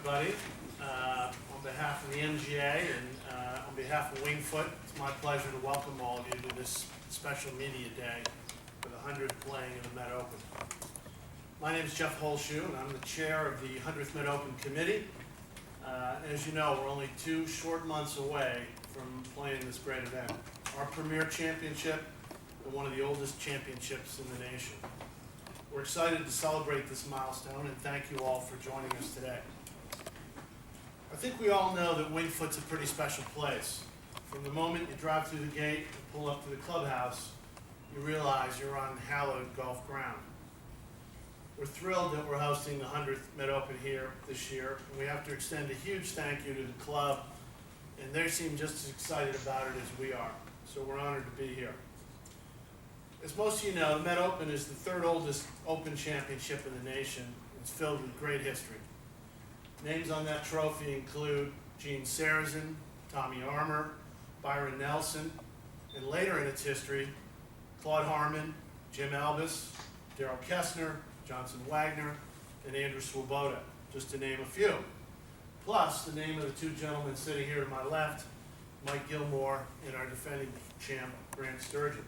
everybody. On behalf of the MGA and on behalf of Winged Foot, it's my pleasure to welcome all of you to this special media day for the 100th playing of the Met Open. My name is Jeff Holshoe, and I'm the chair of the 100th Met Open Committee. As you know, we're only 2 short months away from playing this great event, our premier championship and one of the oldest championships in the nation. We're excited to celebrate this milestone and thank you all for joining us today. I think we all know that Winged Foot's a pretty special place. From the moment you drive through the gate and pull up to the clubhouse, you realize you're on hallowed golf ground. We're thrilled that we're hosting the 100th Met Open here this year, and we have to extend a huge thank you to the club, and they seem just as excited about it as we are, so we're honored to be here. As most of you know, the Met Open is the 3rd oldest Open championship in the nation. It's filled with great history. Names on that trophy include Gene Sarazen, Tommy Armour, Byron Nelson, and later in its history, Claude Harmon, Jim Albus, Darrell Kessner, Johnson Wagner, and Andrew Swoboda, just to name a few. Plus, the name of the 2 gentlemen sitting here to my left, Mike Gilmore and our defending champ, Grant Sturgeon.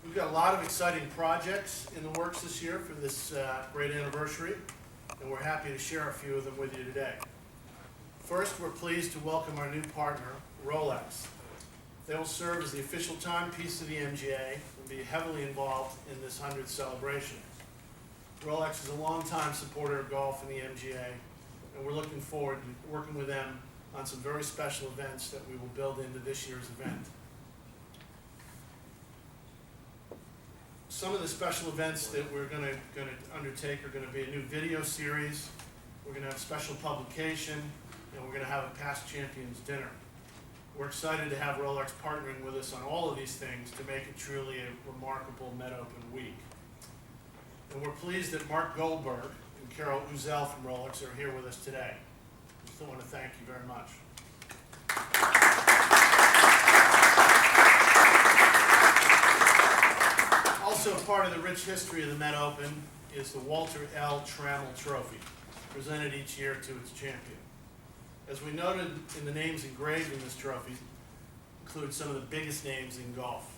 We've got a lot of exciting projects in the works this year for this great anniversary, and we're happy to share a few of them with you today. First, we're pleased to welcome our new partner, Rolex. They will serve as the official timepiece of the MGA and be heavily involved in this 100th celebration. Rolex is a longtime supporter of golf in the MGA, and we're looking forward to working with them on some very special events that we will build into this year's event. Some of the special events that we're going to undertake are going to be a new video series, we're going to have special publication, and we're going to have a past champions dinner. We're excited to have Rolex partnering with us on all of these things to make it truly a remarkable Met Open week. And we're pleased that Mark Goldberg and Carol Uzel from Rolex are here with us today. We still want to thank you very much. Also part of the rich history of the Met Open is the Walter L. Trammell Trophy, presented each year to its champion. As we noted in the names engraved in this trophy, include some of the biggest names in golf.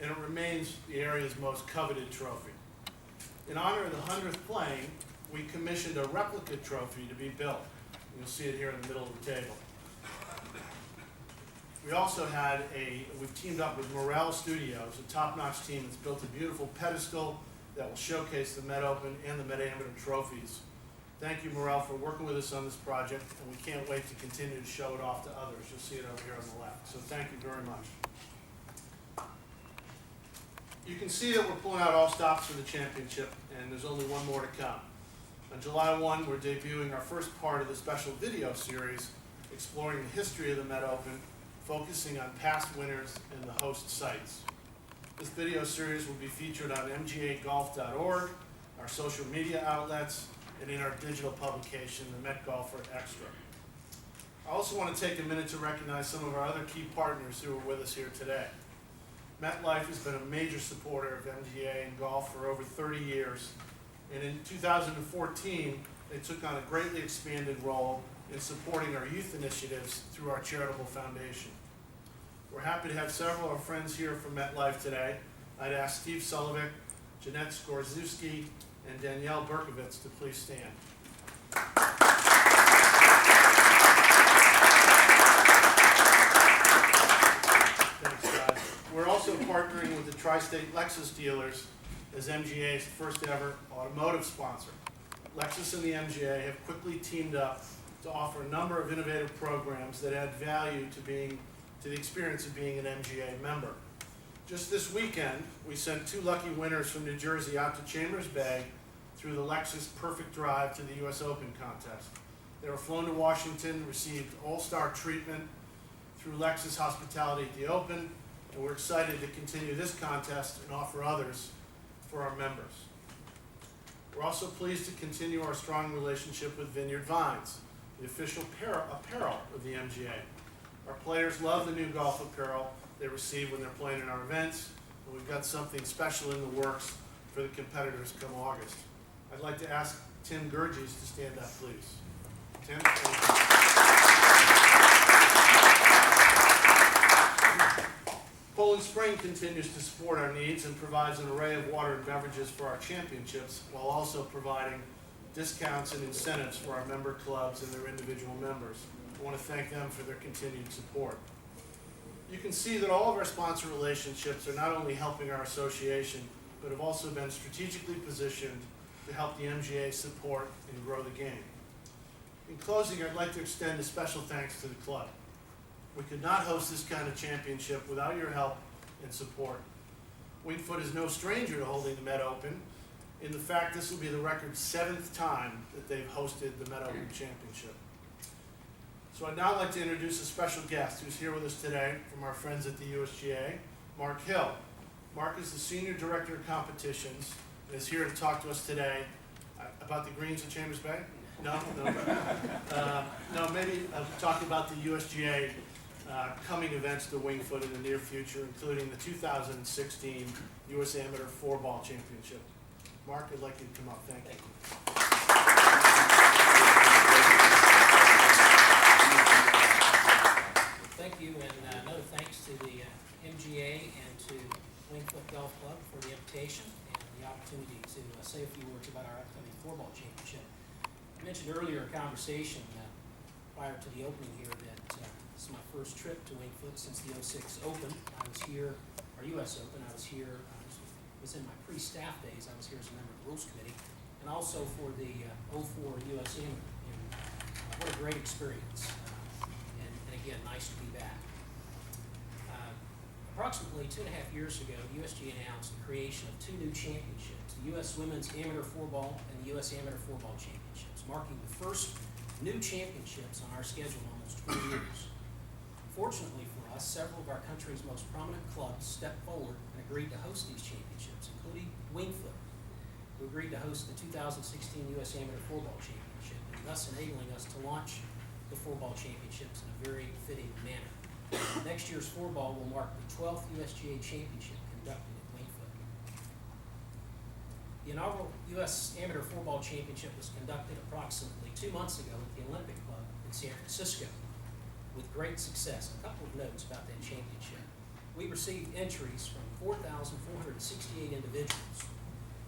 And it remains the area's most coveted trophy. In honor of the 100th playing, we commissioned a replica trophy to be built. You'll see it here in the middle of the table. We also we've teamed up with Morel Studios, a top-notch team that's built a beautiful pedestal that will showcase the Met Open and the Met Amateur trophies. Thank you, Morel, for working with us on this project, and we can't wait to continue to show it off to others. You'll see it over here on the left. So thank you very much. You can see that we're pulling out all stops for the championship, and there's only one more to come. On July 1, we're debuting our first part of the special video series exploring the history of the Met Open, focusing on past winners and the host sites. This video series will be featured on mgagolf.org, our social media outlets, and in our digital publication, the Met Golfer Extra. I also want to take a minute to recognize some of our other key partners who are with us here today. MetLife has been a major supporter of MGA and golf for over 30 years, and in 2014, they took on a greatly expanded role in supporting our youth initiatives through our charitable foundation. We're happy to have several of our friends here from MetLife today. I'd ask Steve Sullivan, Jeanette Skorzewski, and Danielle Berkovitz to please stand. Thanks, guys. We're also partnering with the Tri-State Lexus dealers as MGA's first ever automotive sponsor. Lexus and the MGA have quickly teamed up to offer a number of innovative programs that add value to the experience of being an MGA member. Just this weekend, we sent 2 lucky winners from New Jersey out to Chambers Bay through the Lexus Perfect Drive to the US Open contest. They were flown to Washington, received all-star treatment through Lexus Hospitality at the Open, and we're excited to continue this contest and offer others for our members. We're also pleased to continue our strong relationship with Vineyard Vines, the official apparel of the MGA. Our players love the new golf apparel they receive when they're playing in our events, and we've got something special in the works for the competitors come August. I'd like to ask Tim Gurgis to stand up, please. Tim. Poland Spring continues to support our needs and provides an array of water and beverages for our championships, while also providing discounts and incentives for our member clubs and their individual members. I want to thank them for their continued support. You can see that all of our sponsor relationships are not only helping our association, but have also been strategically positioned to help the MGA support and grow the game. In closing, I'd like to extend a special thanks to the club. We could not host this kind of championship without your help and support. Wingfoot is no stranger to holding the Met Open, in the fact this will be the record 7th time that they've hosted the Met Open Championship. So I'd now like to introduce a special guest who's here with us today from our friends at the USGA, Mark Hill. Mark is the Senior Director of Competitions and is here to talk to us today about the greens in Chambers Bay? No, maybe talk about the USGA coming events to Wingfoot in the near future, including the 2016 U.S. Amateur 4-Ball Championship. Mark, I'd like you to come up. Thank you. Thank you, and another thanks to the MGA and to Wingfoot Golf Club for the invitation and the opportunity to say a few words about our upcoming 4-Ball Championship. I mentioned earlier in conversation prior to the opening here that this is my first trip to Wingfoot since the 06 Open. I was here, or U.S. Open, I was here, was in my pre-staff days, I was here as a member of the Rules Committee, and also for the 04 U.S. Amateur. And what a great experience, and again, nice to be back. Approximately 2.5 years ago, USGA announced the creation of 2 new championships, the U.S. Women's Amateur 4-Ball and the U.S. Amateur 4-Ball Championships, marking the first new championships on our schedule in almost 20 years. Fortunately for us, several of our country's most prominent clubs stepped forward and agreed to host these championships, including Wingfoot, who agreed to host the 2016 U.S. Amateur 4-Ball Championship, and thus enabling us to launch the 4-Ball Championships in a very fitting manner. Next year's 4-Ball will mark the 12th USGA Championship conducted at Wingfoot. The inaugural U.S. Amateur 4-Ball Championship was conducted approximately 2 months ago at the Olympic Club in San Francisco with great success. A couple of notes about that championship. We received entries from 4,468 individuals,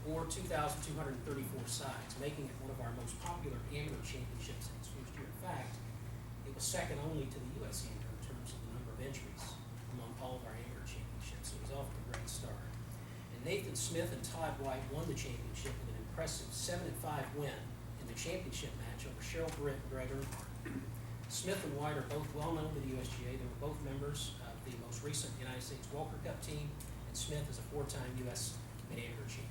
or 2,234 sides, making it one of our most popular amateur championships in its first year. In fact, it was second only to the U.S. Amateur in terms of the number of entries among all of our amateur championships. So it was off to a great start. And Nathan Smith and Todd White won the championship with an impressive 7-5 win in the championship match over Cheryl Britt and Greg Earnhardt. Smith and White are both well known to the USGA. They were both members of the most recent United States Walker Cup team, and Smith is a 4-time U.S. Mid-Amateur champion.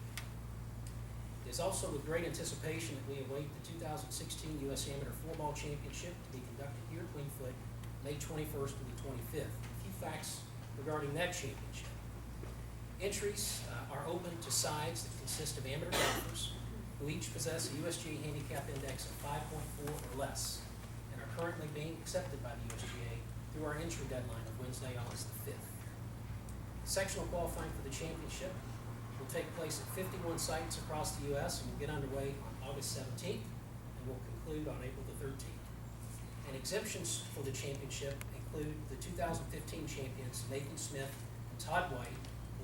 It is also with great anticipation that we await the 2016 U.S. Amateur 4-Ball Championship to be conducted here at Wingfoot, May 21st to the 25th. A few facts regarding that championship. Entries are open to sides that consist of amateur golfers who each possess a USGA handicap index of 5.4 or less and are currently being accepted by the USGA through our entry deadline of Wednesday, August the 5th. Sectional qualifying for the championship will take place at 51 sites across the U.S. and will get underway on August 17th and will conclude on April the 13th. And exemptions for the championship include the 2015 champions Nathan Smith and Todd White,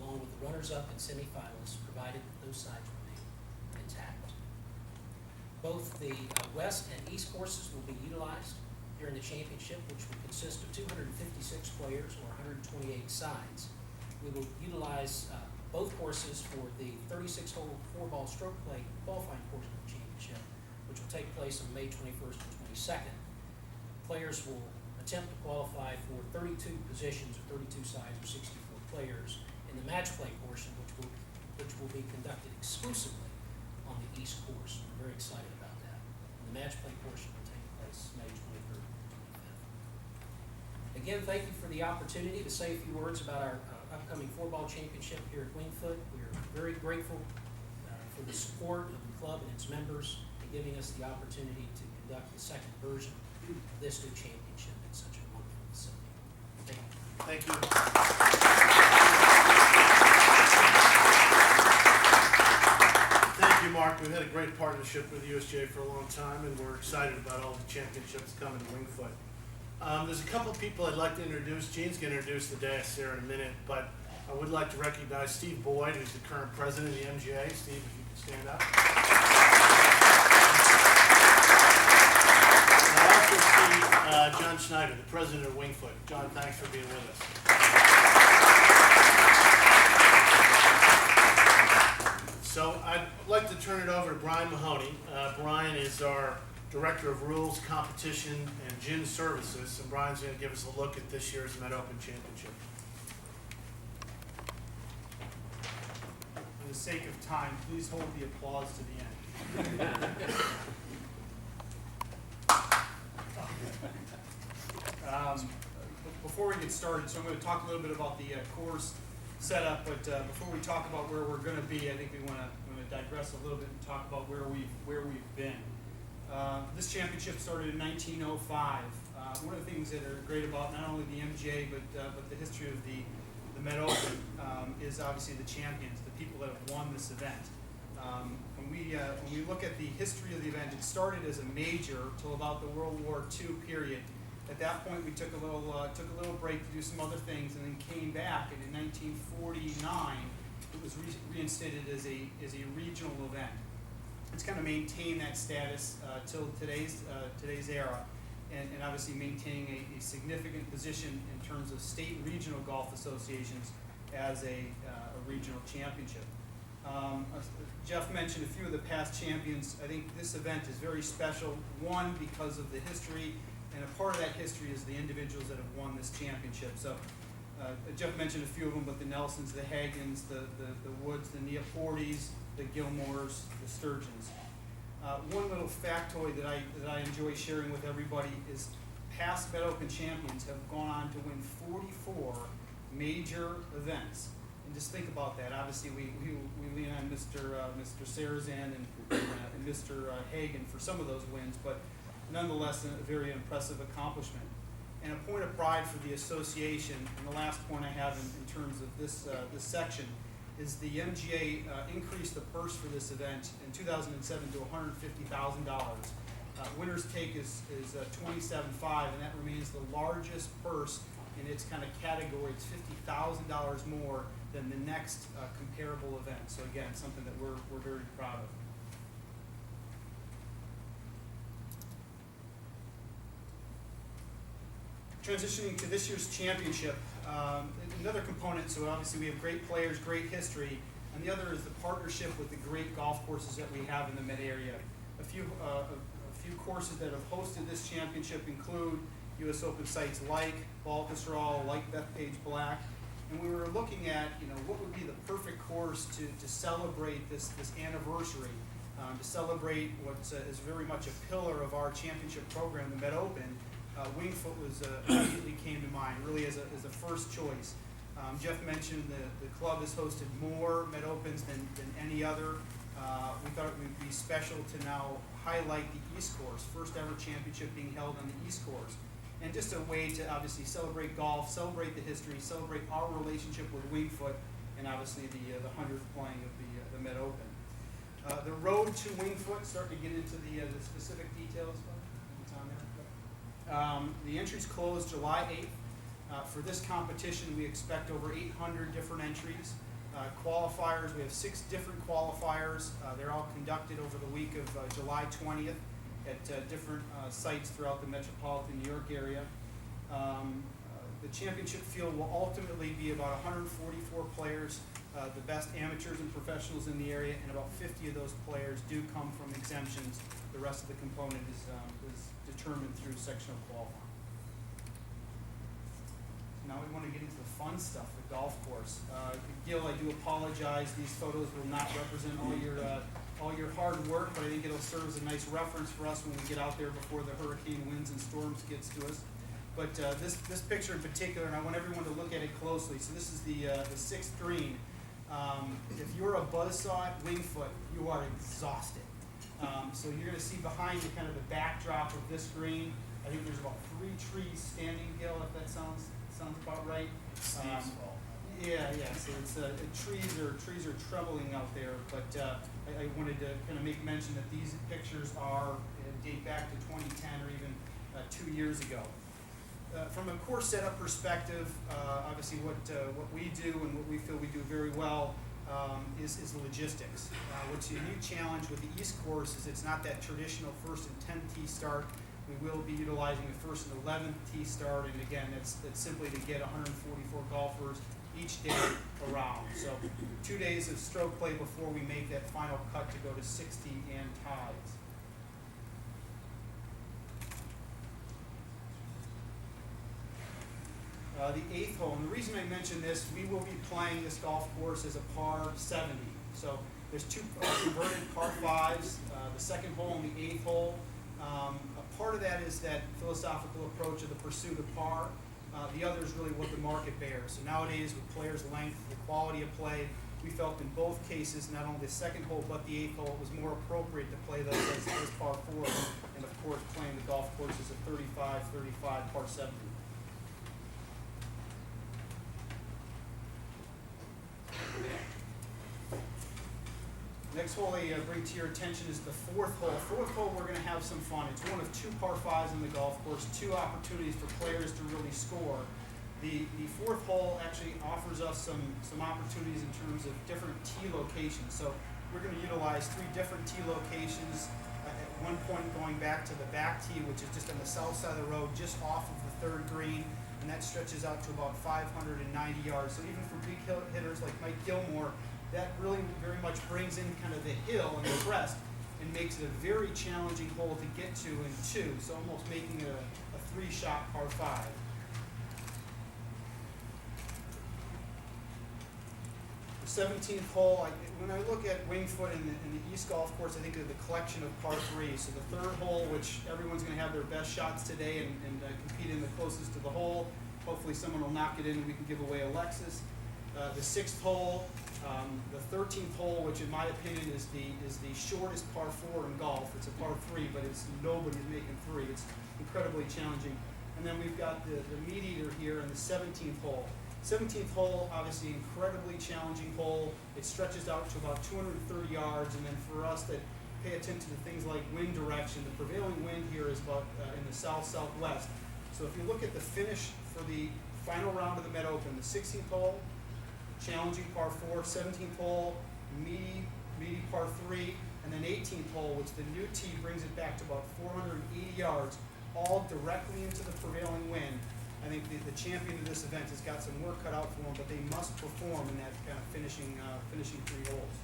along with the runners-up and semifinalists, provided those sides remain intact. Both the west and east courses will be utilized during the championship, which will consist of 256 players or 128 sides. We will utilize both courses for the 36-hole 4-ball stroke play qualifying portion of the championship, which will take place on May 21st and 22nd. Players will attempt to qualify for 32 positions or 32 sides or 64 players in the match play portion, which will be conducted exclusively on the East course. We're very excited about that. And the match play portion will take place May 23rd and 25th. Again, thank you for the opportunity to say a few words about our upcoming 4-Ball Championship here at Wingfoot. We are very grateful for the support of the club and its members in giving us the opportunity to conduct the second version of this new championship in such a wonderful facility. Thank you. Thank you. Thank you, Mark. Mark. We've had a great partnership with USGA for a long time, and we're excited about all the championships coming to Wingfoot. There's a couple of people I'd like to introduce. Gene's going to introduce the dais here in a minute, but I would like to recognize Steve Boyd, who's the current president of the MGA. Steve, if you could stand up. And I also see John Schneider, the president of Wingfoot. John, thanks for being with us. So I'd like to turn it over to Brian Mahoney. Brian is our Director of Rules, Competition, and Gin Services, and Brian's going to give us a look at this year's Met Open Championship. For the sake of time, please hold the applause to the end. Before we get started, so I'm going to talk a little bit about the course setup, but before we talk about where we're going to be, I think we want to digress a little bit and talk about where we've been. This championship started in 1905. One of the things that are great about not only the MGA but the history of the Met Open is obviously the champions, the people that have won this event. When we look at the history of the event, it started as a major till about the World War II period. At that point, we took a little break to do some other things, and then came back. And in 1949, it was reinstated as a regional event. It's kind of maintained that status till today's era, and obviously maintaining a significant position in terms of state and regional golf associations as a regional championship. Jeff mentioned a few of the past champions. I think this event is very special, one, because of the history, and a part of that history is the individuals that have won this championship. So Jeff mentioned a few of them, but the Nelsons, the Hagans, the Woods, the Neaportes, the Gilmores, the Sturgeons. One little factoid that I enjoy sharing with everybody is past Met Open champions have gone on to win 44 major events. And just think about that. Obviously, we lean on Mr. Sarazan and Mr. Hagan for some of those wins, but nonetheless, a very impressive accomplishment. And a point of pride for the association, and the last point I have in terms of this section, is the MGA increased the purse for this event in 2007 to $150,000. Winner's take is $27,500, and that remains the largest purse in its kind of category. It's $50,000 more than the next comparable event. So again, something that we're very proud of. Transitioning to this year's championship, another component, so obviously we have great players, great history, and the other is the partnership with the great golf courses that we have in the Met area. A few courses that have hosted this championship include U.S. Open sites like Baltusrol, like Bethpage Black, and we were looking at, what would be the perfect course to celebrate this anniversary, to celebrate what is very much a pillar of our championship program, the Met Open. Wingfoot was immediately came to mind, really as a first choice. Jeff mentioned the club has hosted more Met Opens than any other. We thought it would be special to now highlight the East Course, first ever championship being held on the East Course. And just a way to obviously celebrate golf, celebrate the history, celebrate our relationship with Wingfoot, and obviously the 100th playing of the Met Open. The road to Wingfoot, starting to get into the specific details. It's on there. The entries closed July 8th. For this competition, we expect over 800 different entries. Qualifiers, we have 6 different qualifiers. They're all conducted over the week of July 20th at different sites throughout the metropolitan New York area. The championship field will ultimately be about 144 players, the best amateurs and professionals in the area, and about 50 of those players do come from exemptions. The rest of the component is determined through sectional qualifying. Now we want to get into the fun stuff, the golf course. Gil, I do apologize. These photos will not represent all your hard work, but I think it'll serve as a nice reference for us when we get out there before the hurricane winds and storms gets to us. But this picture in particular, and I want everyone to look at it closely. So this is the 6th green. If you're a buzzsaw at Wingfoot, you are exhausted. So you're going to see behind you kind of the backdrop of this green. I think there's about 3 trees standing, Gil, if that sounds about right. Steve's fault. Yeah. So it's trees are troubling out there, but I wanted to kind of make mention that these pictures date back to 2010 or even 2 years ago. From a course setup perspective, obviously what we do and what we feel we do very well is the logistics. What's a unique challenge with the East course is it's not that traditional first and 10th tee start. We will be utilizing the first and 11th tee start, and again, it's simply to get 144 golfers each day around. So 2 days of stroke play before we make that final cut to go to 60 and ties. The 8th hole, and the reason I mention this, we will be playing this golf course as a par 70. So there's two converted par 5s, the second hole and the 8th hole. A part of that is that philosophical approach of the pursuit of par. The other is really what the market bears. So nowadays, with players' length, the quality of play, we felt in both cases, not only the second hole but the 8th hole, it was more appropriate to play those as par 4, and of course playing the golf course as a 35-35 par 70. Next hole I bring to your attention is the 4th hole. 4th hole, we're going to have some fun. It's one of 2 par 5s in the golf course, 2 opportunities for players to really score. The 4th hole actually offers us some opportunities in terms of different tee locations. So we're going to utilize 3 different tee locations. At one point going back to the back tee, which is just on the south side of the road, just off of the 3rd green, and that stretches out to about 590 yards. So even for big hitters like Mike Gilmore, that really very much brings in kind of the hill and the crest and makes it a very challenging hole to get to in 2, so almost making it a 3-shot par 5. The 17th hole, when I look at Winged Foot in the East Golf Course, I think of the collection of par 3s. So the 3rd hole, which everyone's going to have their best shots today and compete in the closest to the hole. Hopefully someone will knock it in and we can give away a Lexus. The 6th hole, the 13th hole, which in my opinion is the shortest par 4 in golf. It's a par 3, but nobody's making 3. It's incredibly challenging. And then we've got the meat eater here in the 17th hole. 17th hole, obviously incredibly challenging hole. It stretches out to about 230 yards, and then for us that pay attention to things like wind direction, the prevailing wind here is about in the south-southwest. So if you look at the finish for the final round of the Met Open, the 16th hole, challenging par 4, 17th hole, meaty par 3, and then 18th hole, which the new tee brings it back to about 480 yards, all directly into the prevailing wind. I think the champion of this event has got some work cut out for them, but they must perform in that kind of finishing 3 holes.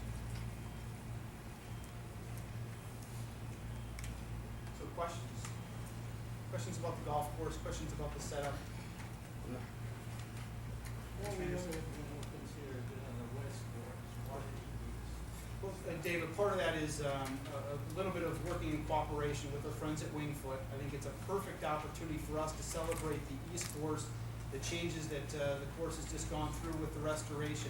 So questions? Questions about the golf course? Questions about the setup? Well, David, part of that is a little bit of working in cooperation with our friends at Winged Foot. I think it's a perfect opportunity for us to celebrate the East Course, the changes that the course has just gone through with the restoration.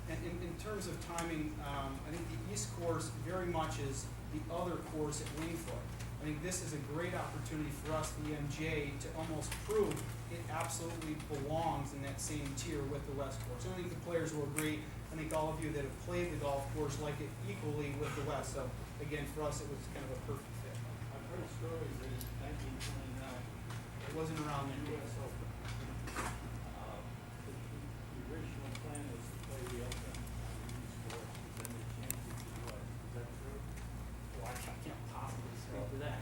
And in terms of timing, I think the East Course very much is the other course at Winged Foot. I think this is a great opportunity for us, the MJ, to almost prove it absolutely belongs in that same tier with the West Course. And I think the players will agree. I think all of you that have played the golf course like it equally with the West. So again, for us, it was kind of a perfect fit. I've heard stories that in 1929, It wasn't around then. US Open, the original plan was to play the Open on the East Course, and then they changed it to the West. Is that true? Well, I can't possibly speak to that.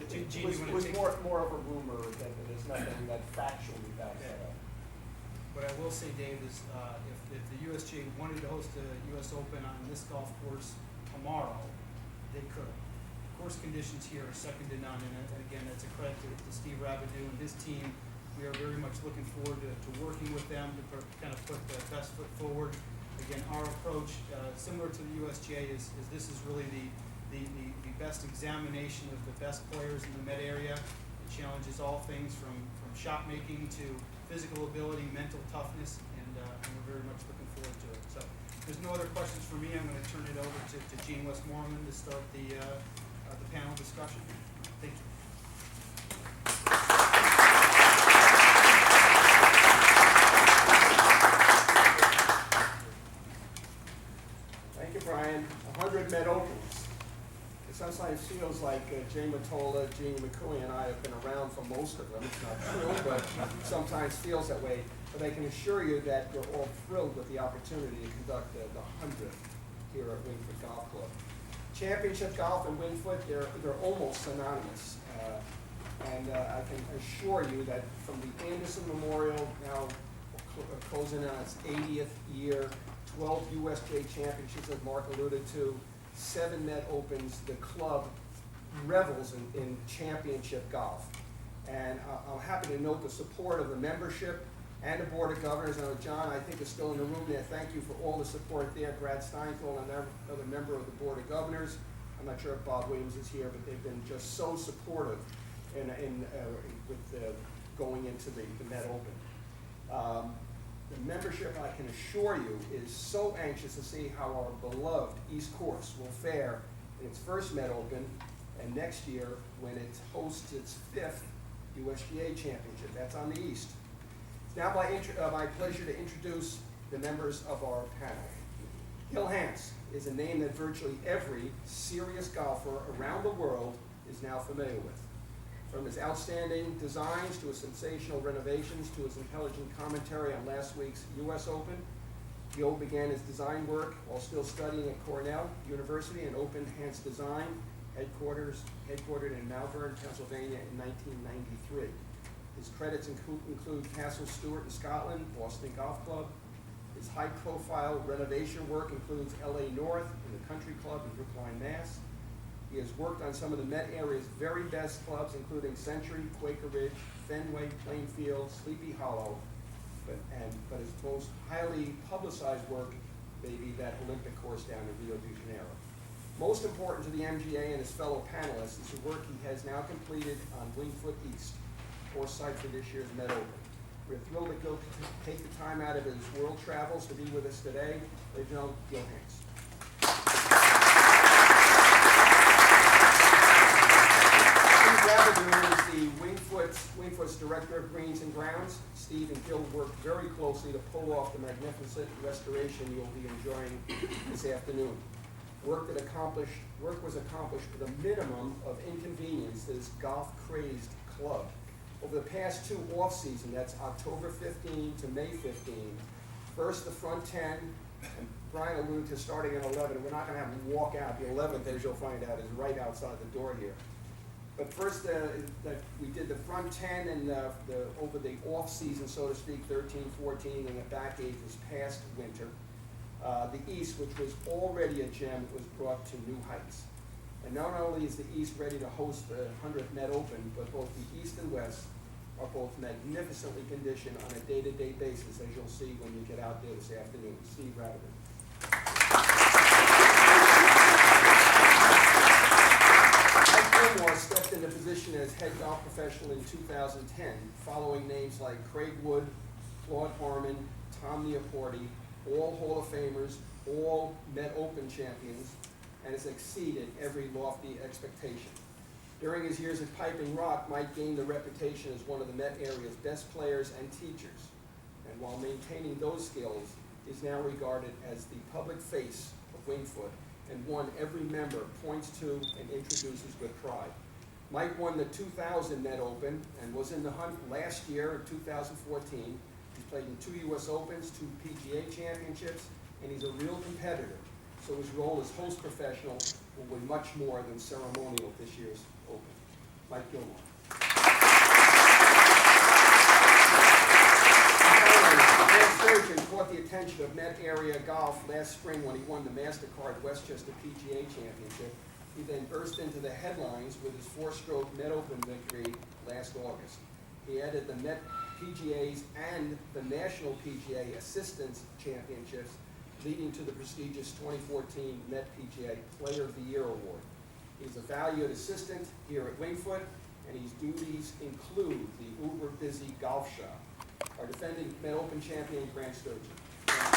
Gene, you It wanna was take- more of a rumor than it's nothing that factually backs that up. What I will say, Dave, is if the USGA wanted to host a US Open on this golf course tomorrow, they could. Course conditions here are second to none, and again, that's a credit to Steve Rabideau and his team. We are very much looking forward to working with them to kind of put the best foot forward. Again, our approach, similar to the USGA, is this is really the best examination of the best players in the Met area. It challenges all things from shot making to physical ability, mental toughness, and we're very much looking forward to it. So if there's no other questions for me, I'm going to turn it over to Gene Westmoreland to start the panel discussion. Thank you. Thank you, Brian. 100 Met feels like Jay Matola, Jeannie McCoy, and I have been around for most of them. It's not true, but sometimes feels that way. But I can assure you that we're all thrilled with the opportunity to conduct the 100th here at Wingfoot Golf Club. Championship golf and Wingfoot, they're almost synonymous. And I can assure you that from the Anderson Memorial, now closing on its 80th year, 12 USJ championships, as Mark alluded to, 7 Met Opens, the club revels in championship golf. And I'm happy to note the support of the membership and the Board of Governors. I know John, I think, is still in the room there. Thank you for all the support there. Brad Steinfeld, another member of the Board of Governors. I'm not sure if Bob Williams is here, but they've been just so supportive with going into the Met Open. The membership, I can assure you, is so anxious to see how our beloved East Course will fare in its first Met Open, and next year when it hosts its 5th USGA championship. That's on the East. It's now my pleasure to introduce the members of our panel. Gil Hanse is a name that virtually every serious golfer around the world is now familiar with. From his outstanding designs to his sensational renovations to his intelligent commentary on last week's U.S. Open, Gil began his design work while still studying at Cornell University and opened Hanse Design, headquartered in Malvern, Pennsylvania in 1993. His credits include Castle Stewart in Scotland, Boston Golf Club. His high-profile renovation work includes LA North and the Country Club in Brookline, Mass. He has worked on some of the Met area's very best clubs, including Century, Quaker Ridge, Fenway, Plainfield, Sleepy Hollow, but his most highly publicized work may be that Olympic course down in Rio de Janeiro. Most important to the MGA and his fellow panelists is the work he has now completed on Wingfoot East, course site for this year's Met Open. We're thrilled that Gil could take the time out of his world travels to be with us today. Ladies and gentlemen, Gil Hanse. Steve Rabidou is the Wingfoot's Director of Greens and Grounds. Steve and Gil worked very closely to pull off the magnificent restoration you'll be enjoying this afternoon. Work was accomplished with a minimum of inconvenience to this golf-crazed club. Over the past 2 off-season, that's October 15 to May 15, first the front 10, and Brian alluded to starting at 11. We're not going to have them walk out. The 11th, as you'll find out, is right outside the door here. But first, we did the front 10 and over the off-season, so to speak, 13, 14, and the back 8 this past winter. The East, which was already a gem, was brought to new heights. And not only is the East ready to host the 100th Met Open, but both the East and West are both magnificently conditioned on a day-to-day basis, as you'll see when you get out there this afternoon. Steve Rabidou. Mike Gilmore stepped into position as head golf professional in 2010, following names like Craig Wood, Claude Harmon, Tom Neoporti, all Hall of Famers, all Met Open champions, and has exceeded every lofty expectation. During his years at Piping Rock, Mike gained the reputation as one of the Met area's best players and teachers, and while maintaining those skills, is now regarded as the public face of Wingfoot, and one every member points to and introduces with pride. Mike won the 2000 Met Open and was in the hunt last year in 2014. He's played in 2 U.S. Opens, 2 PGA championships, and he's a real competitor. So his role as host professional will be much more than ceremonial at this year's Open. Mike Gilmore. Dan Sturgeon caught the attention of Met area golf last spring when he won the MasterCard Westchester PGA Championship. He then burst into the headlines with his 4-stroke Met Open victory last August. He added the Met PGAs and the National PGA Assistants Championships, leading to the prestigious 2014 Met PGA Player of the Year Award. He's a valued assistant here at Wingfoot, and his duties include the uber-busy golf shop. Our defending Met Open champion, Grant Sturgeon. Ladies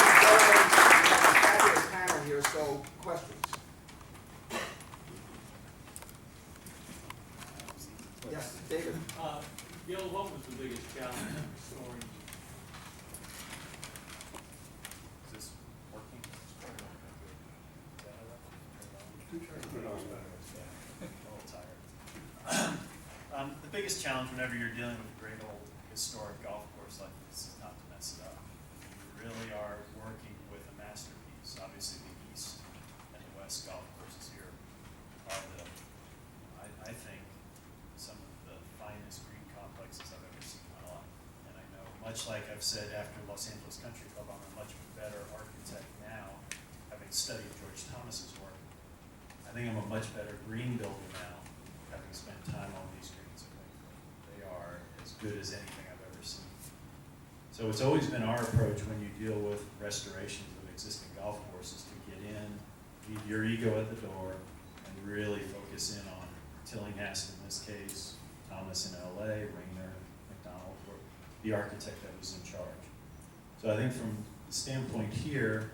and gentlemen, we have a fabulous panel here, so questions? Yes, David. Gil, what was the biggest challenge in restoring? Is this working? The biggest challenge whenever you're dealing with a great old historic golf course like this is not to mess it up. You really are working with a masterpiece. Obviously, the east and the west golf courses here are I think, some of the finest green complexes I've ever seen in my life. And I know, much like I've said after Los Angeles Country Club, I'm a much better architect now, having studied George Thomas's work. I think I'm a much better green builder now, having spent time on these greens at Wingfoot. They are as good as anything I've ever seen. So it's always been our approach when you deal with restorations of existing golf courses to get in, leave your ego at the door, and really focus in on Tillinghast in this case, Thomas in LA, Rayner, McDonald, or the architect that was in charge. So I think from the standpoint here,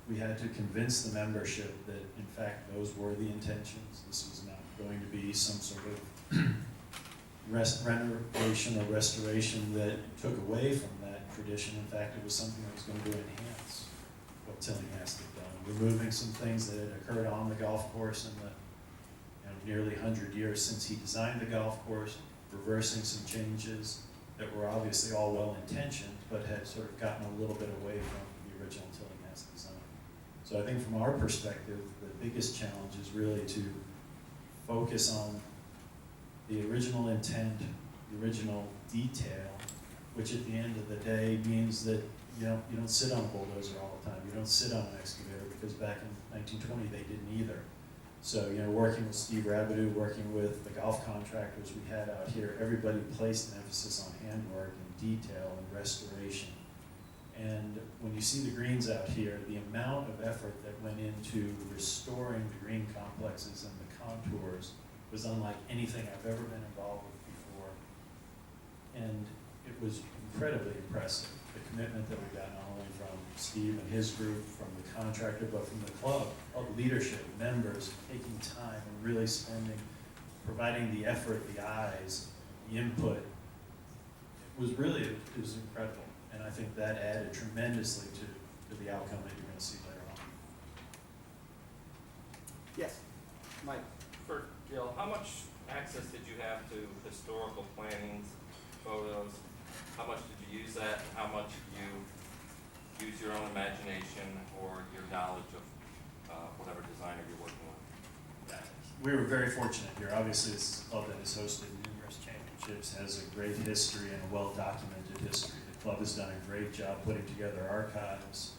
we had to convince the membership that in fact those were the intentions. This was not going to be some sort of renovation or restoration that took away from that tradition. In fact, it was something that was going to enhance what Tillinghast had done, removing some things that had occurred on the golf course in the nearly 100 years since he designed the golf course, reversing some changes that were obviously all well-intentioned, but had sort of gotten a little bit away from the original Tillinghast design. So I think from our perspective, the biggest challenge is really to focus on the original intent, the original detail, which at the end of the day means that you don't sit on a bulldozer all the time. You don't sit on an excavator, because back in 1920 they didn't either. So, working with Steve Rabideau, working with the golf contractors we had out here, everybody placed an emphasis on handwork and detail and restoration. And when you see the greens out here, the amount of effort that went into restoring the green complexes and the contours was unlike anything I've ever been involved with before. And it was incredibly impressive, the commitment that we got not only from Steve and his group, from the contractor, but from the club, all the leadership, members, taking time and really providing the effort, the eyes, the input. It was incredible. And I think that added tremendously to the outcome that you're going to see later on. Yes, Mike. For Jill, how much access did you have to historical plannings, photos? How much did you use that? And how much did you use your own imagination or your knowledge of whatever designer you're working with? We were very fortunate here. Obviously, this is a club that has hosted numerous championships, has a great history and a well-documented history. The club has done a great job putting together archives.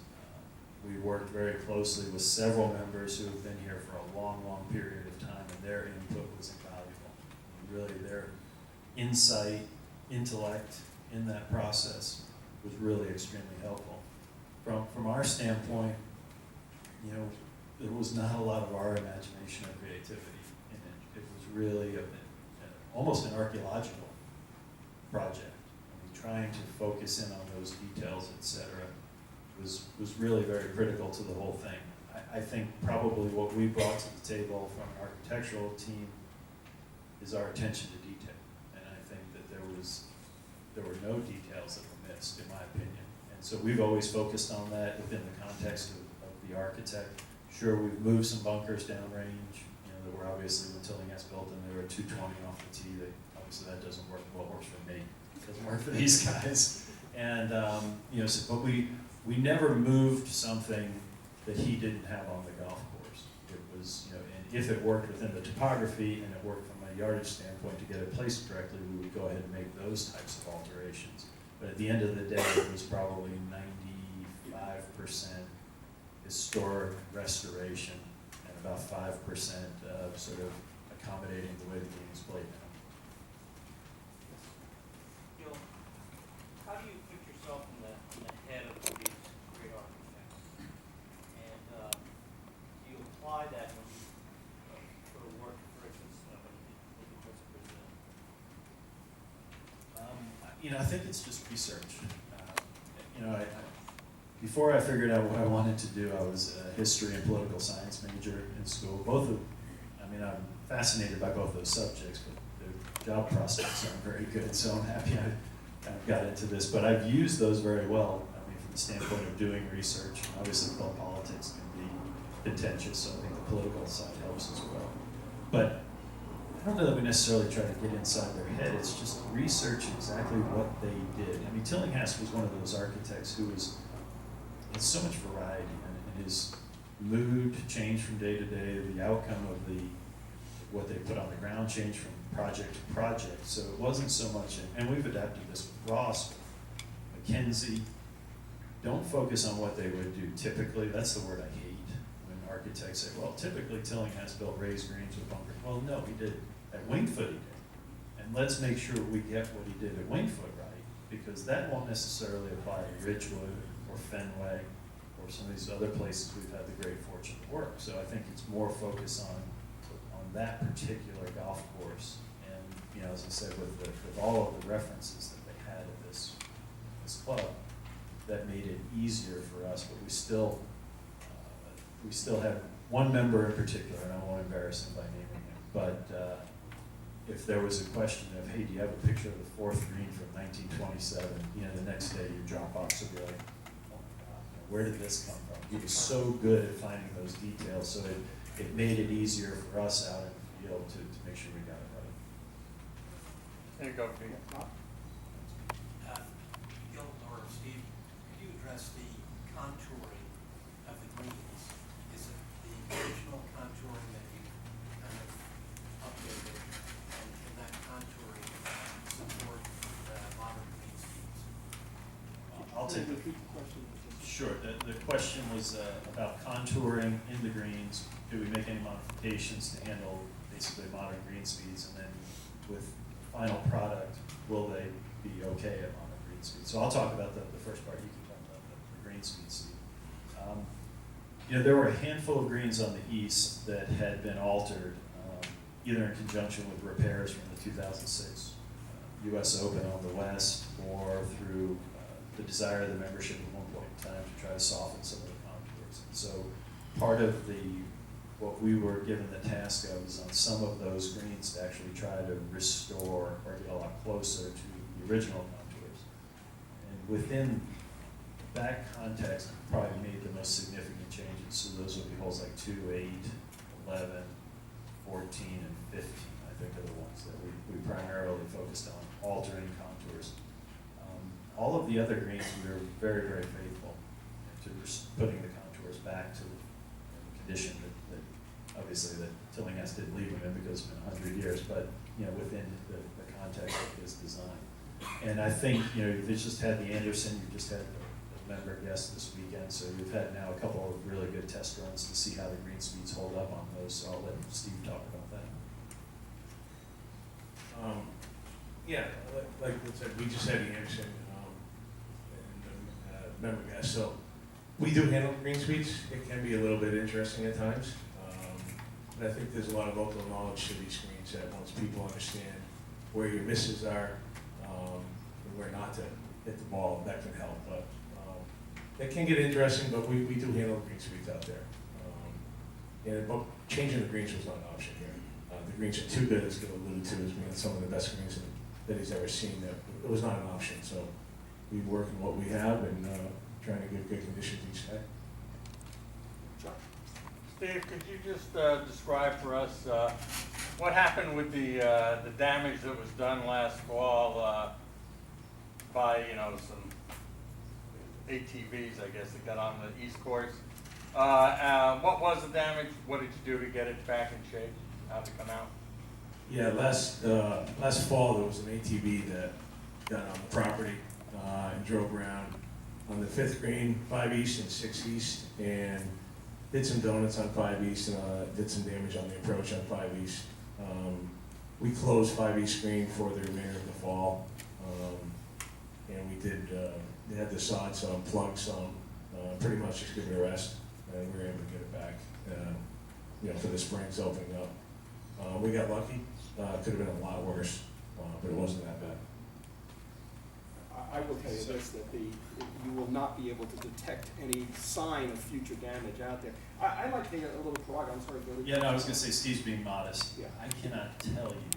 We worked very closely with several members who have been here for a long, long period of time, and their input was invaluable. Really, their insight, intellect in that process was really extremely helpful. From our standpoint, there was not a lot of our imagination or creativity in it. It was really almost an archaeological project. Trying to focus in on those details, etc., was really very critical to the whole thing. I think probably what we brought to the table from an architectural team is our attention to detail, and I think that there were no details that were missed, in my opinion. And so we've always focused on that within the context of the architect. Sure, we've moved some bunkers downrange. That were obviously when Tillinghast built them, they were 220 off the tee. Obviously that doesn't work. What works for me doesn't work for these guys. And but we never moved something that he didn't have on the golf course. It was, and if it worked within the topography and it worked from a yardage standpoint to get it placed correctly, we would go ahead and make those types of alterations. But at the end of the day, it was probably 95% historic restoration and about 5% of sort of accommodating the way the game is played now. Gil, how do you put yourself in the head of these great architects? And do you apply that when you sort of work, for instance, when you look at what's presented? I think it's just research. Before I figured out what I wanted to do, I was a history and political science major in school. I'm fascinated by both those subjects, but the job prospects aren't very good, so I'm happy I kind of got into this. But I've used those very well, from the standpoint of doing research. Obviously, politics can be contentious, so I think the political side helps as well. But I don't know that we necessarily try to get inside their head, it's just research exactly what they did. I mean, Tillinghast was one of those architects who was, had so much variety, and his mood changed from day to day, the outcome of what they put on the ground changed from project to project, so it wasn't so much, and we've adapted this with Ross, Mackenzie. Don't focus on what they would do typically, that's the word I hate, when architects say, well, typically Tillinghast built raised greens with bunkers. Well, no, he did, at Wingfoot he did. And let's make sure we get what he did at Wingfoot right, because that won't necessarily apply to Ridgewood or Fenway or some of these other places we've had the great fortune to work. So I think it's more focus on that particular golf course. And, you know, as I said, with all of the references that they had at this club, that made it easier for us, but we still have one member in particular, and I won't embarrass him by naming him, but if there was a question of, hey, do you have a picture of the fourth green from 1927, you know, the next day your Dropbox would be like, oh my God, you know, where did this come from? He was so good at finding those details, so it made it easier for us out in the field to make sure we got it right. There you go, Peter. Gil or Steve, could you address the contouring of the greens? Is it the original contouring that you kind of updated, and can that contouring support modern green schemes? I'll take it. Repeat the question. Sure, the question was about contouring in the greens. Do we make any modifications to handle basically modern green speeds? And then with final product, will they be okay at modern green speeds? So I'll talk about the first part, you can talk about the green speed, Steve. You know, there were a handful of greens on the east that had been altered, either in conjunction with repairs from the 2006 US Open on the west, or through the desire of the membership at one point in time to try to soften some of the contours. And so part of what we were given the task of is on some of those greens to actually try to restore or get a lot closer to the original contours. And within that context, probably made the most significant changes. So those would be holes like 2, 8, 11, 14, and 15, I think are the ones that we primarily focused on altering contours. All of the other greens, we were very, very faithful to putting the contours back to the condition that obviously that Tillinghast didn't leave them in because it's been 100 years, but you know, within the context of his design. And I think, you know, you've just had the Anderson, you've just had the member guest this weekend, so you've had now a couple of really good test runs to see how the green speeds hold up on those, so I'll let Steve talk about that. Yeah, like I said, we just had the Anderson member guys, so we do handle green speeds. It can be a little bit interesting at times. And I think there's a lot of local knowledge to these screens that once people understand where your misses are, and where not to hit the ball, that can help. But it can get interesting, but we do handle green speeds out there. But changing the greens was not an option here. The greens are too good, as Gil alluded to, as being some of the best greens that he's ever seen. That it was not an option, so we work in what we have and trying to get good conditions each day. Steve, could you just describe for us what happened with the damage that was done last fall by, you know, some ATVs, I guess, that got on the East Course? What was the damage? What did you do to get it back in shape? How'd it come out? Yeah, last fall there was an ATV that got on the property and drove around on the 5th green, 5 East and 6 East, and did some donuts on 5 East and did some damage on the approach on 5 East. We closed 5 East green for the remainder of the fall, and we did, they had to sod some, plug some, pretty much just give it a rest, and we were able to get it back, you know, for the spring's opening up. We got lucky. Could have been a lot worse, but it wasn't that bad. I will tell you this, that you will not be able to detect any sign of future damage out there. I'd like to take a little prerogative, I'm sorry, Billy. Yeah, no, I was gonna say Steve's being modest. Yeah. I cannot tell you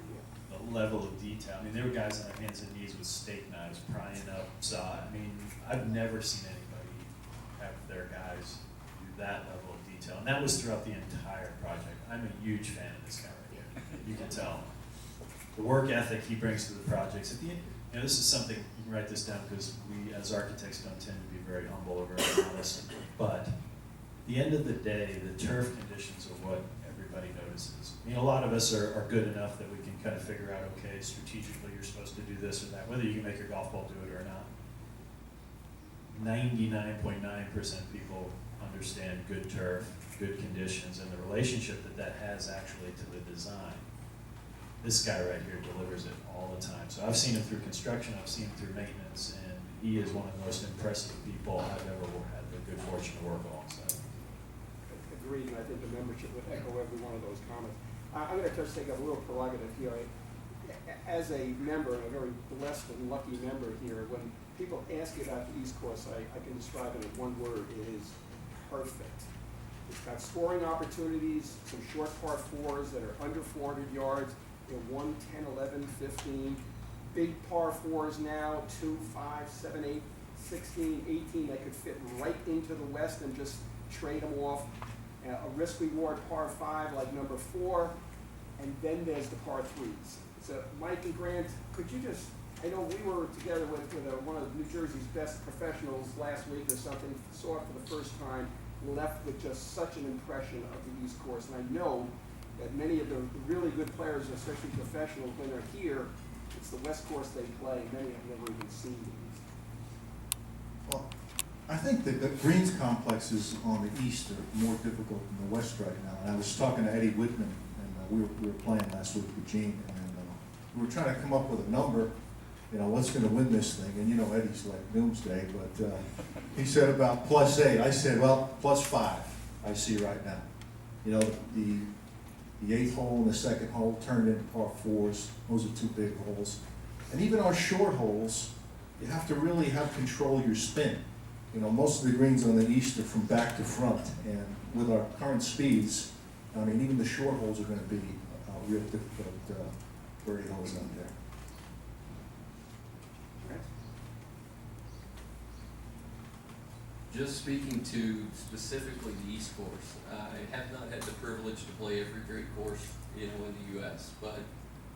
the level of detail. I mean, there were guys on their hands and knees with steak knives prying up sod. I mean, I've never seen anybody have their guys do that level of detail. And that was throughout the entire project. I'm a huge fan of this guy right here. You can tell. the work ethic he brings to the projects. At the end, you know, this is something, you can write this down because we as architects don't tend to be very humble or very modest. But at the end of the day, the turf conditions are what everybody notices. I mean, a lot of us are good enough that we can kind of figure out, okay, strategically you're supposed to do this or that, whether you can make your golf ball do it or not. 99.9% people understand good turf, good conditions, and the relationship that that has actually to the design. This guy right here delivers it all the time. So I've seen him through construction, I've seen him through maintenance, and he is one of the most impressive people I've ever had the good fortune to work alongside. Agreed, and I think the membership would echo every one of those comments. I'm gonna just take a little prerogative here. As a member, and a very blessed and lucky member here, when people ask you about the East Course, I can describe it in one word: it is perfect. It's got scoring opportunities, some short par fours that are under 400 yards, you know, 1, 10, 11, 15. Big par fours now, 2, 5, 7, 8, 16, 18, that could fit right into the West and just trade them off. A risk-reward par 5 like number 4, and then there's the par 3s. So Mike and Grant, could you just, I know we were together with one of New Jersey's best professionals last week or something, saw it for the first time, left with just such an impression of the East Course. And I know that many of the really good players, especially professionals, when they're here, it's the West Course they play. Many have never even seen the East. Well, I think that the greens complexes on the east are more difficult than the west right now. And I was talking to Eddie Whitman, and we were playing last week with Gene, and we were trying to come up with a number, you know, what's going to win this thing. And you know, Eddie's like doomsday, but he said about +8. I said, well, +5 I see right now. You know, the 8th hole and the 2nd hole turned into par 4s. Those are 2 big holes. And even our short holes, you have to really have control of your spin. You know, most of the greens on the east are from back to front, and with our current speeds, I mean, even the short holes are going to be real difficult birdie holes out there. Just speaking to specifically the East Course, I have not had the privilege to play every great course, you know, in the U.S., but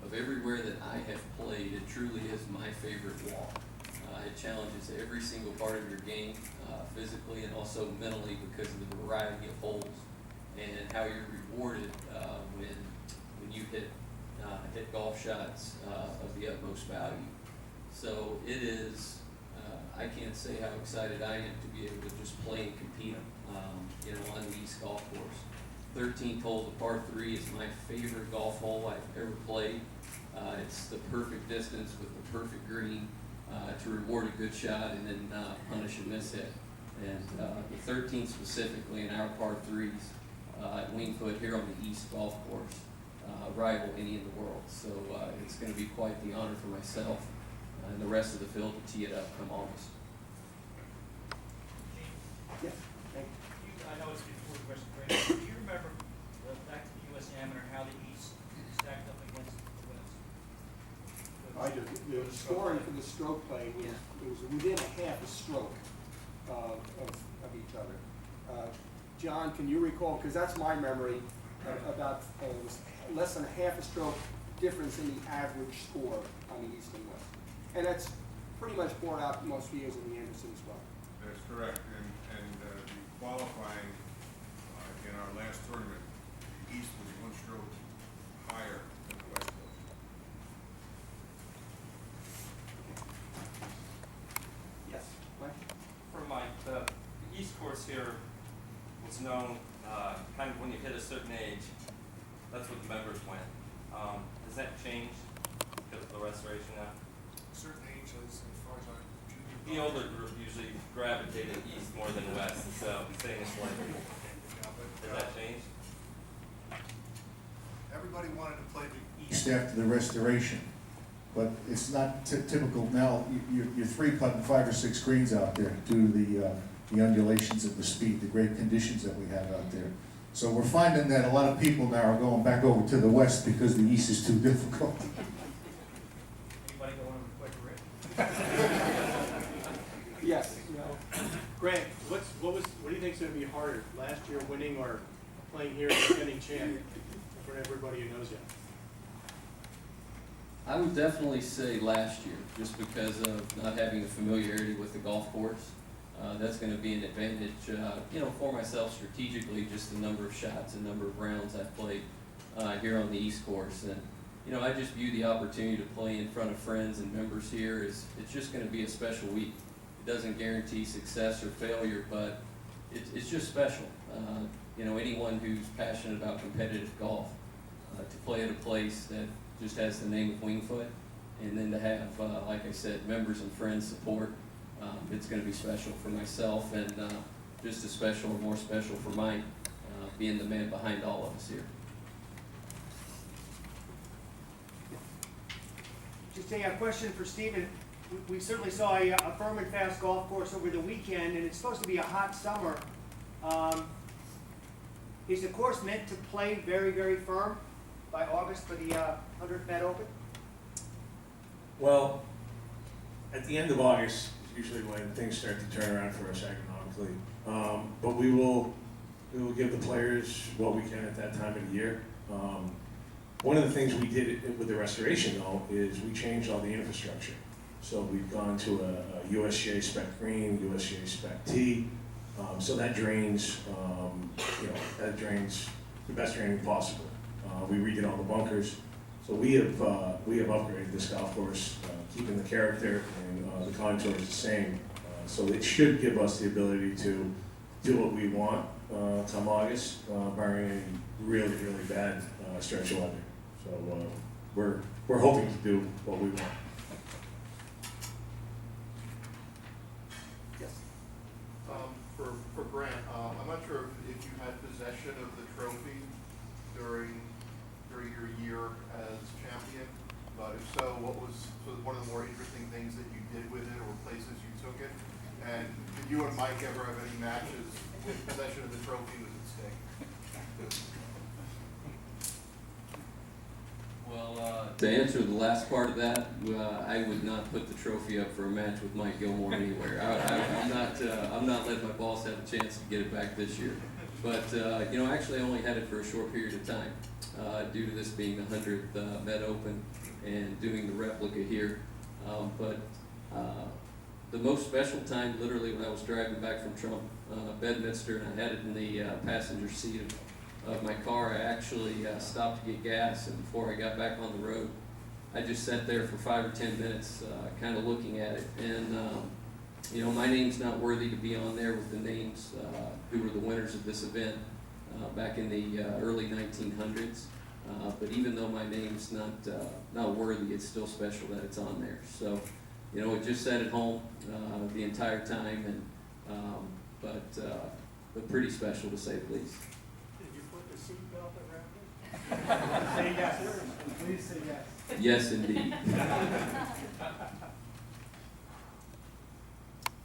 of everywhere that I have played, it truly is my favorite walk. It challenges every single part of your game, physically and also mentally, because of the variety of holes and how you're rewarded when you hit golf shots of the utmost value. So it is, I can't say how excited I am to be able to just play and compete, you know, on the East Golf Course. 13th hole, the par 3, is my favorite golf hole I've ever played. It's the perfect distance with the perfect green to reward a good shot and then punish a mishit. And the 13th specifically in our par 3s at Wingfoot here on the East Golf Course rival any in the world. So it's going to be quite the honor for myself and the rest of the field to tee it up come August. Yes, thank you. I know it's before the question, Grant, do you remember, back to the U.S. Amateur, how the East stacked up against the West? I do. The scoring for the stroke play was, it was within a half a stroke of each other. John, can you recall, because that's my memory, about it was less than a half a stroke difference in the average score on the East and West. And that's pretty much borne out most years in the Anderson as well. That's correct, and the qualifying in our last tournament, the East was 1 stroke higher than the West was. Yes, Mike? For Mike, the East Course here was known, kind of when you hit a certain age, that's what the members went. Has that changed because of the restoration now? Certain age, as far as I The older group usually gravitated east more than west, so saying it's like, has that changed? Everybody wanted to play the east after the restoration, but it's not typical now. You're 3-putting 5 or 6 greens out there due to the undulations of the speed, the great conditions that we have out there. So we're finding that a lot of people now are going back over to the west because the east is too difficult. Anybody going over the quick rip? Yes. Grant, what do you think is going to be harder, last year winning or playing here as defending champ for everybody who knows you? I would definitely say last year, just because of not having a familiarity with the golf course. That's gonna be an advantage, for myself strategically, just the number of shots and number of rounds I've played, here on the East Course. And, I just view the opportunity to play in front of friends and members here as, it's just gonna be a special week. It doesn't guarantee success or failure, but it's just special. Anyone who's passionate about competitive golf, to play at a place that just has the name of Wingfoot, and then to have, like I said, members and friends support, it's gonna be special for myself, and just as special or more special for Mike, being the man behind all of us here. Just a question for Stephen. We certainly saw a firm and fast golf course over the weekend, and it's supposed to be a hot summer. Is the course meant to play very, very firm by August for the 100th Met Open? Well, at the end of August is usually when things start to turn around for us economically. But we will give the players what we can at that time of the year. One of the things we did with the restoration though is we changed all the infrastructure. So we've gone to a USGA spec green, USGA spec tee. So that drains, the best draining possible. We redid all the bunkers. So we have upgraded this golf course, keeping the character and the contours the same. So it should give us the ability to do what we want come August, barring any really, really bad stretch of weather. So we're hoping to do what we want. Yes. For Grant, I'm not sure if you had possession of the trophy during your year as champion, but if so, what was sort of one of the more interesting things that you did with it, or places you took it? And did you and Mike ever have any matches with possession of the trophy was at stake? Well, to answer the last part of that, I would not put the trophy up for a match with Mike Gilmore anywhere. I'm not letting my boss have a chance to get it back this year. But, actually I only had it for a short period of time, due to this being the 100th Met Open and doing the replica here. But the most special time, literally when I was driving back from Trump, Bedminster, and I had it in the passenger seat of my car. I actually stopped to get gas, and before I got back on the road, I just sat there for 5 or 10 minutes, kind of looking at it. And my name's not worthy to be on there with the names who were the winners of this event back in the early 1900s. But even though my name's not worthy, it's still special that it's on there. So, it just sat at home the entire time, and but pretty special to say the least. Did you put the seatbelt around it? Say yes. Please say yes. Yes, indeed.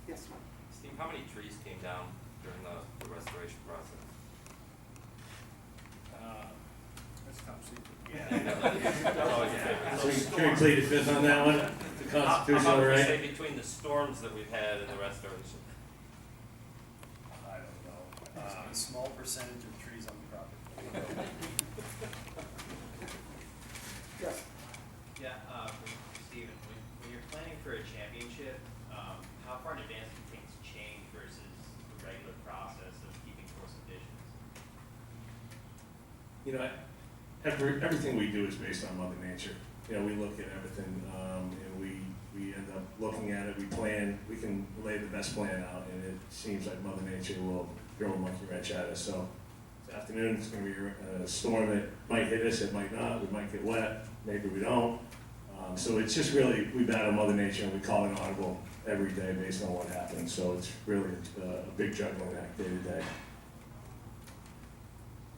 Yes, Mike. Steve, how many trees came down during the restoration process? That's top secret. Can we plead the fifth on that one? The constitutional How right? say between the storms that we've had and the restoration? I don't know. A small percentage of trees on the property. Yes. Yeah, for Stephen, when you're planning for a championship, how far in advance do things change versus the regular process of keeping course conditions? Everything we do is based on Mother Nature. We look at everything, and we end up looking at it, we plan, we can lay the best plan out, and it seems like Mother Nature will throw a monkey wrench at us. So this afternoon, it's gonna be a storm that might hit us, it might not, we might get wet, maybe we don't. So it's just really, we battle Mother Nature and we call an audible every day based on what happens. So it's really a big juggling act day to day.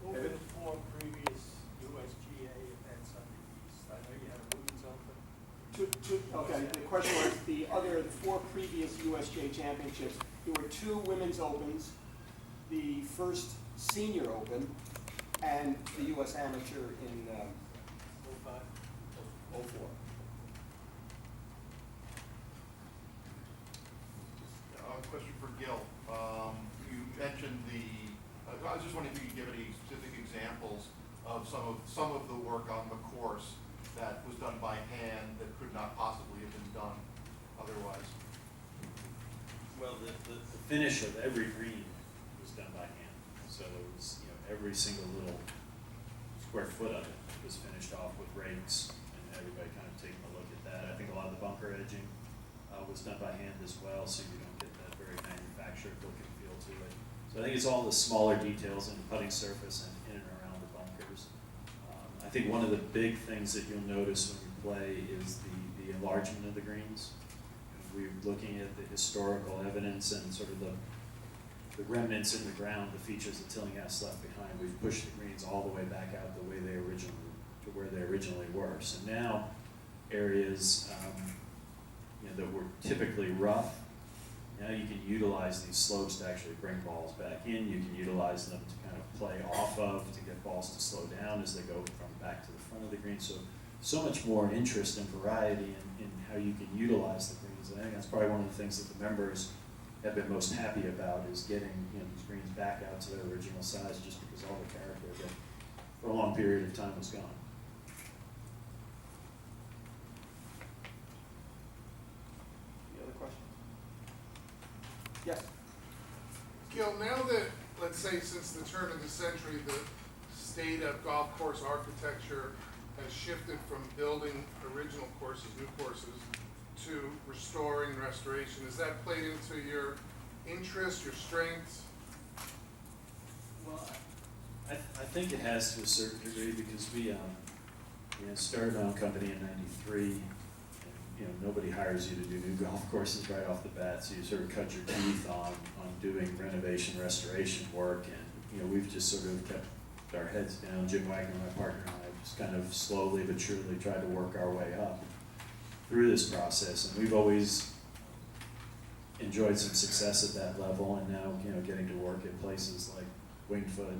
What were the 4 previous USGA events on the East? I know you had a women's open. Okay, the question was the 4 previous USGA championships. There were 2 women's opens, the first senior open, and the U.S. amateur in 04. Question for Gil. You mentioned I was just wondering if you could give any specific examples of some of the work on the course that was done by hand that could not possibly have been done otherwise? Well, the finish of every green was done by hand. So it was, every single little square foot of it was finished off with rakes, and everybody kind of taking a look at that. I think a lot of the bunker edging was done by hand as well, so you don't get that very manufactured look and feel to it. So I think it's all the smaller details in the putting surface and in and around the bunkers. I think one of the big things that you'll notice when you play is the enlargement of the greens. We're looking at the historical evidence and sort of the remnants in the ground, the features that Tillinghast left behind. We've pushed the greens all the way back out the way they originally were. So now areas that were typically rough, now you can utilize these slopes to actually bring balls back in. You can utilize them to kind of play off of, to get balls to slow down as they go from back to the front of the green. So much more interest and variety in how you can utilize the greens. And I think that's probably one of the things that the members have been most happy about, is getting these greens back out to their original size, just because all the character of it for a long period of time was gone. Any other questions? Yes? Gil, now that, let's say since the turn of the century, the state of golf course architecture has shifted from building original courses, new courses, to restoring, restoration, has that played into your interest, your strengths? Well, I think it has to a certain degree, because we started our own company in '93. Nobody hires you to do new golf courses right off the bat, so you sort of cut your teeth on doing renovation, restoration work, and we've just sort of kept our heads down. Jim Wagner, my partner, and I just kind of slowly but surely tried to work our way up through this process, and we've always enjoyed some success at that level, and now getting to work at places like Wingfoot,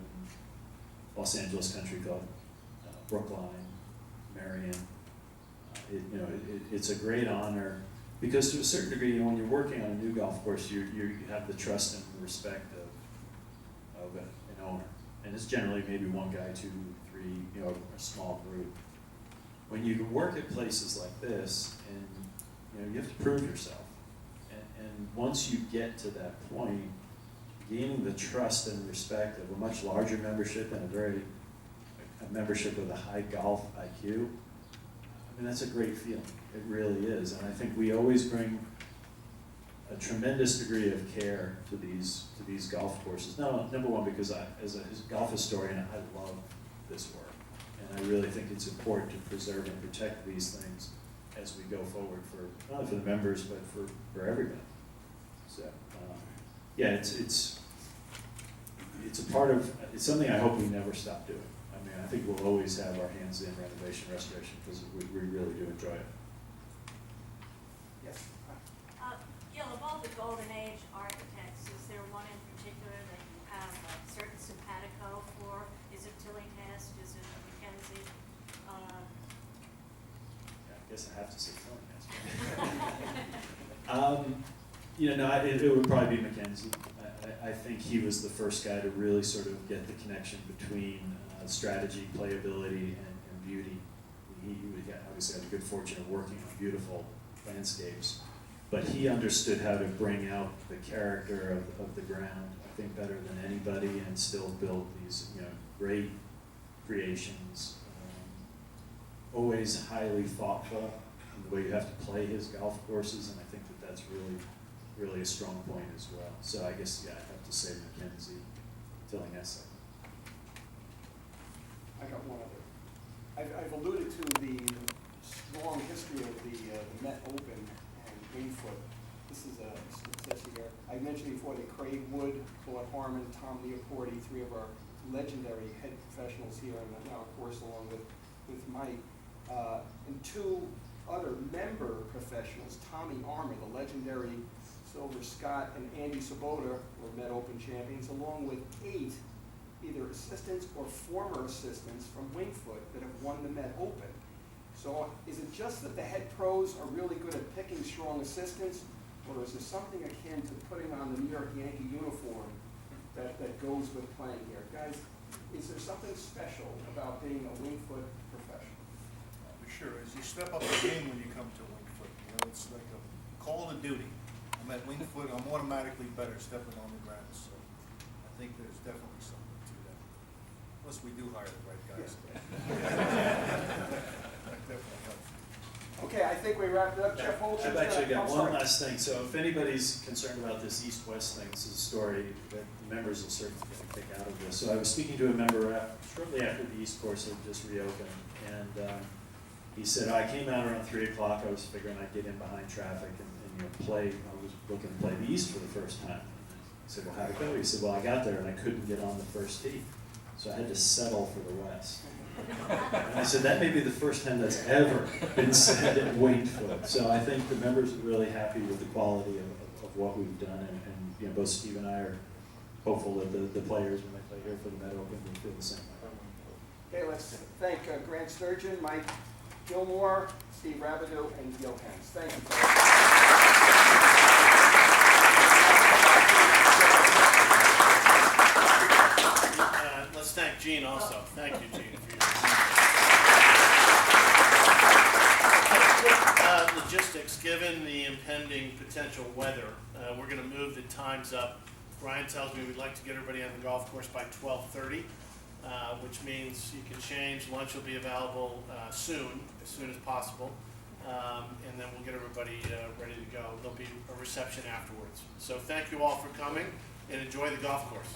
Los Angeles Country Club, Brookline, Marion. It's a great honor, because to a certain degree, when you're working on a new golf course, you have the trust and respect of an owner, and it's generally maybe one guy, 2, 3, a small group. When you work at places like this, and you have to prove yourself, and once you get to that point, gaining the trust and respect of a much larger membership and a membership with a high golf IQ, that's a great feeling. It really is, and I think we always bring a tremendous degree of care to these golf courses. No, number one, because as a golf historian, I love this work. And I really think it's important to preserve and protect these things as we go forward, for not only for the members, but for everybody. So, yeah, it's something I hope we never stop doing. I think we'll always have our hands in renovation, restoration, because we really do enjoy it. Yes? Gil, of all the Golden Age architects, is there one in particular that you have a certain simpatico for? Is it Tillinghast? Is it Mackenzie? Yeah, I guess I have to say Tillinghast. It would probably be Mackenzie. I think he was the first guy to really sort of get the connection between strategy, playability, and beauty. He obviously had the good fortune of working on beautiful landscapes, but he understood how to bring out the character of the ground, I think, better than anybody, and still build these great creations. Always highly thoughtful in the way you have to play his golf courses, and I think that's really a strong point as well. So I guess, yeah, I have to say Mackenzie, Tillinghast. I got one other. I've alluded to the strong history of the Met Open and Wingfoot. This is it says here. I mentioned before that Craig Wood, Claude Harmon, Tom Leoporti, 3 of our legendary head professionals here on our course, along with Mike, and 2 other member professionals, Tommy Armour, the legendary Silver Scott, and Andy Svoboda, were Met Open champions, along with 8 either assistants or former assistants from Wingfoot that have won the Met Open. So is it just that the head pros are really good at picking strong assistants, or is there something akin to putting on the New York Yankee uniform that goes with playing here? Guys, is there something special about being a Wingfoot professional? for sure, is you step up the game when you come to Winged Foot. You know, it's like a call to duty. I'm at Winged Foot, I'm automatically better stepping on the ground, so I think there's definitely something to that. Plus, we do hire the right guys. That definitely helps. Okay, I think we wrapped it up. Jeff Holtz's I've actually got I'm one sorry. last thing. So if anybody's concerned about this east-west thing, this is a story that the members will certainly get a kick out of this. So I was speaking to a member shortly after the East Course had just reopened, and he said, I came out around 3 o'clock. I was figuring I'd get in behind traffic and play. I was looking to play the East for the first time. I said, well, how'd it go? He said, well, I got there and I couldn't get on the first tee, so I had to settle for the West. And I said, that may be the first time that's ever been said at Winged Foot. So I think the members are really happy with the quality of what we've done, and you know, both Steve and I are hopeful that the players, when they play here for the Met Open, will feel the same way. Okay, let's thank Grant Sturgeon, Mike Gilmore, Steve Rabideau, and Gil Hens. Thank you. Let's thank Gene also. Thank you, Gene, for your logistics. Given the impending potential weather, we're going to move the times up. Brian tells me we'd like to get everybody on the golf course by 12:30, which means you can change. Lunch will be available as soon as possible, and then we'll get everybody ready to go. There'll be a reception afterwards. So thank you all for coming, and enjoy the golf course.